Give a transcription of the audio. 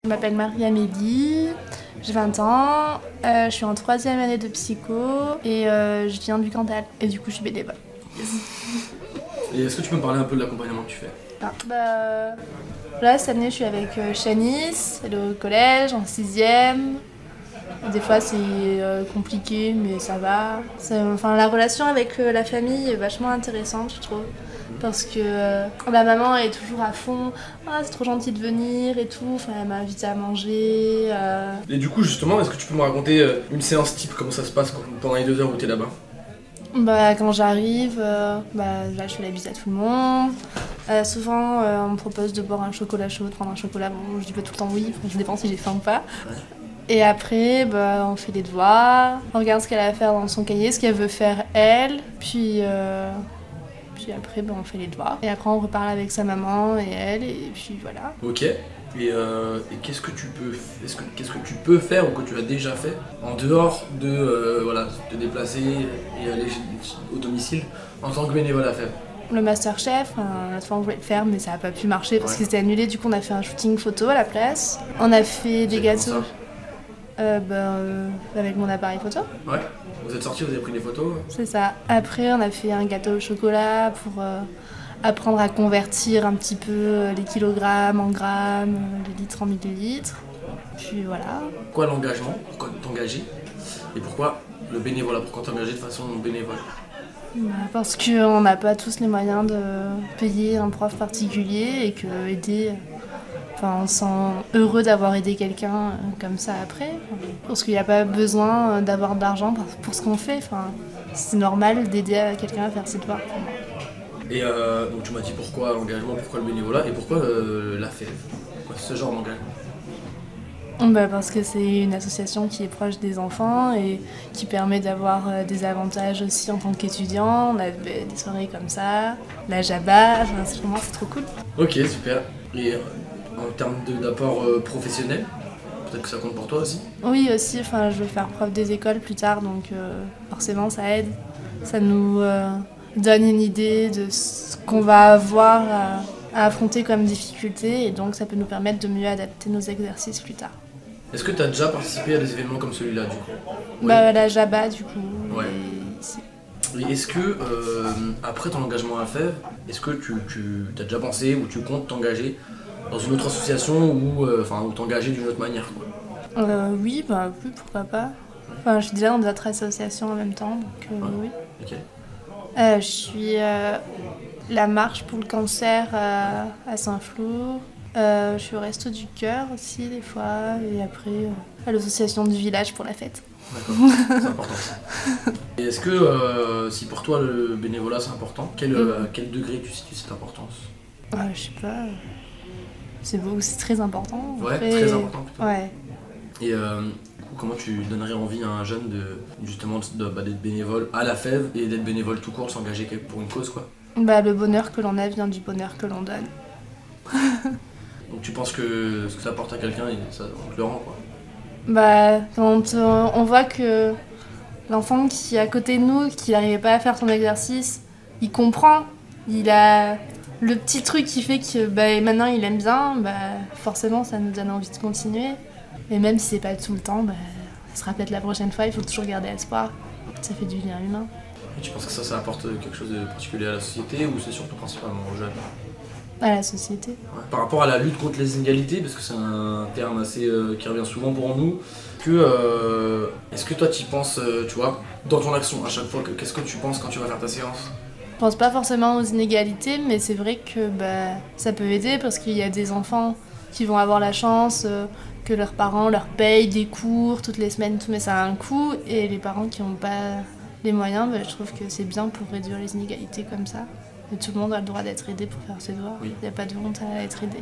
Je m'appelle Marie-Amélie, j'ai 20 ans, je suis en 3e année de psycho et je viens du Cantal et du coup je suis bénévole. Et est-ce que tu peux me parler un peu de l'accompagnement que tu fais? Là cette année je suis avec Shanice, elle est au collège en 6e. Des fois c'est compliqué mais ça va. Enfin, la relation avec la famille est vachement intéressante je trouve. Parce que ma maman est toujours à fond, ah, c'est trop gentil de venir et tout, enfin, elle m'a invité à manger. Et du coup justement, est-ce que tu peux me raconter une séance type, comment ça se passe pendant les 2 heures où tu es là-bas? Quand j'arrive, là je fais la bise à tout le monde. Souvent on me propose de boire un chocolat chaud, de prendre un chocolat, bon je dis pas tout le temps oui, je dépend si j'ai faim ou pas. Ouais. Et après on fait des devoirs, on regarde ce qu'elle a à faire dans son cahier, ce qu'elle veut faire elle, puis après on fait les devoirs. Et après on reparle avec sa maman et elle, et puis voilà. Ok. Et qu'est-ce que tu peux faire ou que tu as déjà fait en dehors de te déplacer et aller au domicile en tant que bénévole à FEV? Le Masterchef, la fois on voulait le faire mais ça n'a pas pu marcher parce que c'était annulé, du coup on a fait un shooting photo à la place. On a fait des gâteaux avec mon appareil photo. Ouais, vous êtes sortis, vous avez pris des photos? C'est ça. Après on a fait un gâteau au chocolat pour apprendre à convertir un petit peu les kilogrammes en grammes, les litres en millilitres. Puis voilà. Pourquoi l'engagement? Pourquoi t'engager? Et pourquoi le bénévolat? Pourquoi t'engager de façon bénévole? Parce qu'on n'a pas tous les moyens de payer un prof particulier et que on se sent heureux d'avoir aidé quelqu'un comme ça après. Parce qu'il n'y a pas besoin d'avoir de l'argent pour ce qu'on fait. C'est normal d'aider quelqu'un à faire ses devoirs pour moi. Et donc tu m'as dit pourquoi l'engagement, pourquoi le bénévolat et pourquoi la FEV? Pourquoi ce genre d'engagement? Parce que c'est une association qui est proche des enfants et qui permet d'avoir des avantages aussi en tant qu'étudiant. On a des soirées comme ça, la Jabba, c'est trop cool. Ok, super. Et en termes d'apport professionnel, peut-être que ça compte pour toi aussi? Oui, aussi, je veux faire prof des écoles plus tard, donc forcément ça aide. Ça nous donne une idée de ce qu'on va avoir à affronter comme difficulté et donc ça peut nous permettre de mieux adapter nos exercices plus tard. Est-ce que tu as déjà participé à des événements comme celui-là du coup? Oui. La Jabba du coup. Ouais. Et est-ce que, après ton engagement à FEV, est-ce que tu as déjà pensé ou tu comptes t'engager dans une autre association ou t'engager d'une autre manière quoi? Oui, pourquoi pas. Je suis déjà dans d'autres associations en même temps, donc oui. Okay. Je suis la marche pour le cancer à Saint-Flour. Je suis au Resto du Cœur aussi des fois, et après à l'association du village pour la fête. D'accord, c'est important. Et est-ce que si pour toi le bénévolat c'est important, à quel degré tu situes cette importance? Je sais pas. C'est très important. Ouais, très important plutôt. Ouais. Et du coup, comment tu donnerais envie à un jeune d'être bénévole à la FEV et d'être bénévole tout court, s'engager pour une cause quoi? Le bonheur que l'on a vient du bonheur que l'on donne. Donc tu penses que ce que ça apporte à quelqu'un, on te le rend quoi? Quand on voit que l'enfant qui est à côté de nous, qui n'arrivait pas à faire son exercice, il comprend, il a le petit truc qui fait que maintenant il aime bien, forcément ça nous donne envie de continuer. Et même si c'est pas tout le temps, ça sera peut-être la prochaine fois, il faut toujours garder espoir. Ça fait du lien humain. Et tu penses que ça apporte quelque chose de particulier à la société ou c'est surtout principalement aux jeunes? À la société. Ouais. Par rapport à la lutte contre les inégalités, parce que c'est un terme assez qui revient souvent pour nous, est-ce que toi tu y penses, tu vois, dans ton action à chaque fois, qu'est-ce que tu penses quand tu vas faire ta séance? Je pense pas forcément aux inégalités, mais c'est vrai que ça peut aider parce qu'il y a des enfants qui vont avoir la chance que leurs parents leur payent des cours toutes les semaines, mais ça a un coût, et les parents qui n'ont pas les moyens, je trouve que c'est bien pour réduire les inégalités comme ça. Et tout le monde a le droit d'être aidé pour faire ses devoirs. Il n'y a pas de honte à être aidé.